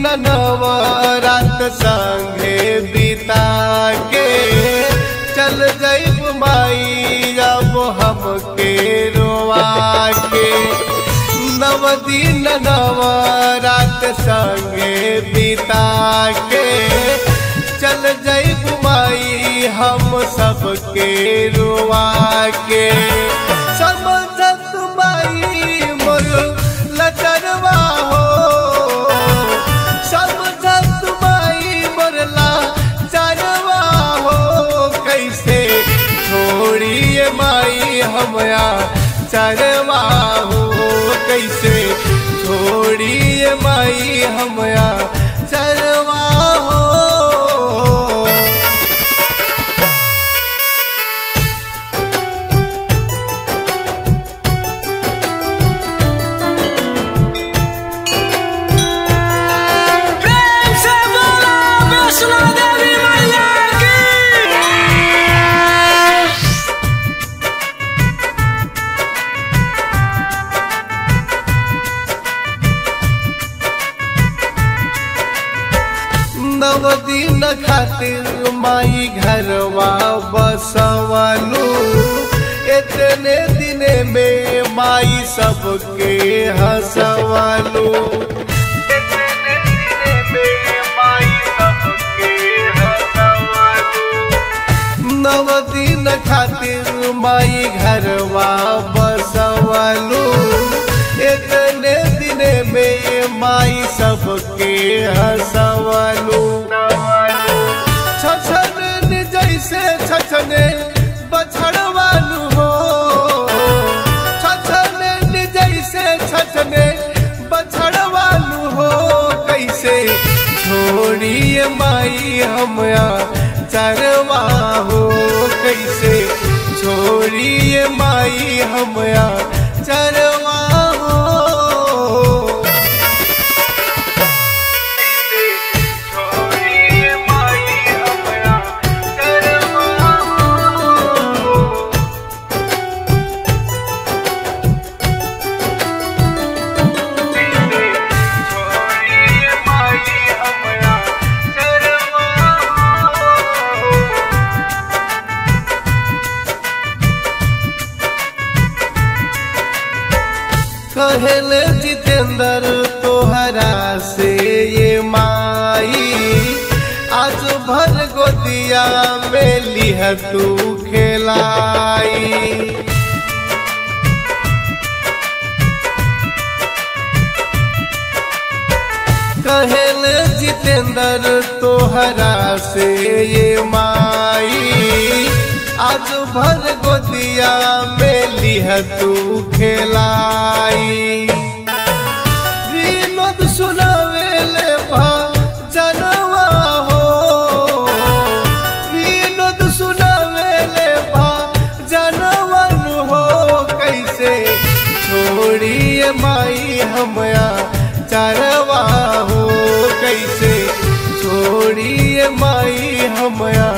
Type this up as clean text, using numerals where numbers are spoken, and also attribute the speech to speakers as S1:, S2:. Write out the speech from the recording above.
S1: दिन नवरात संगे बिता के चल जाइब माई अब हमके रोआ के। 9 दिन नवरात संगे बिता के चल जाइब माई हम सबके रोआ के। समझत माई मोर लचरवा हो, समझत माई मोर लचरवा हो, कैसे छोड़िए माई हमरा चरवा हो, कैसे छोड़िए माई हमरा चरवा हो। नव दिन खातिर माई घरवा बसवलू, इतने दिने में माई सबके हंसवलू, इतने दिने में माई सबके हंसवलू। 9 दिन खातिर माई घरवा बसवलू, इतने दिने में माई सबके हंसवलू। छछन जैसे छछने बछड़वालू हो, छछन जैसे छछने बछड़वालू हो, कैसे छोड़िए माई हमरा चरवा हो, कैसे छोड़िए माई हमरा चरवा हो। कहले जितेंद्र तोहरा से ये माई, आज भर गोदिया में लिह तू खेलाई। कहले जितेंद्र तोहरा से ये माई, आज भर गोदिया में लिह तू खेलाई। विनोद सुनावेले जनवा हो, विनोद सुनावेले जनवन हो, कैसे छोड़िए माई हमरा चरवा हो, कैसे छोड़िए माई हमरा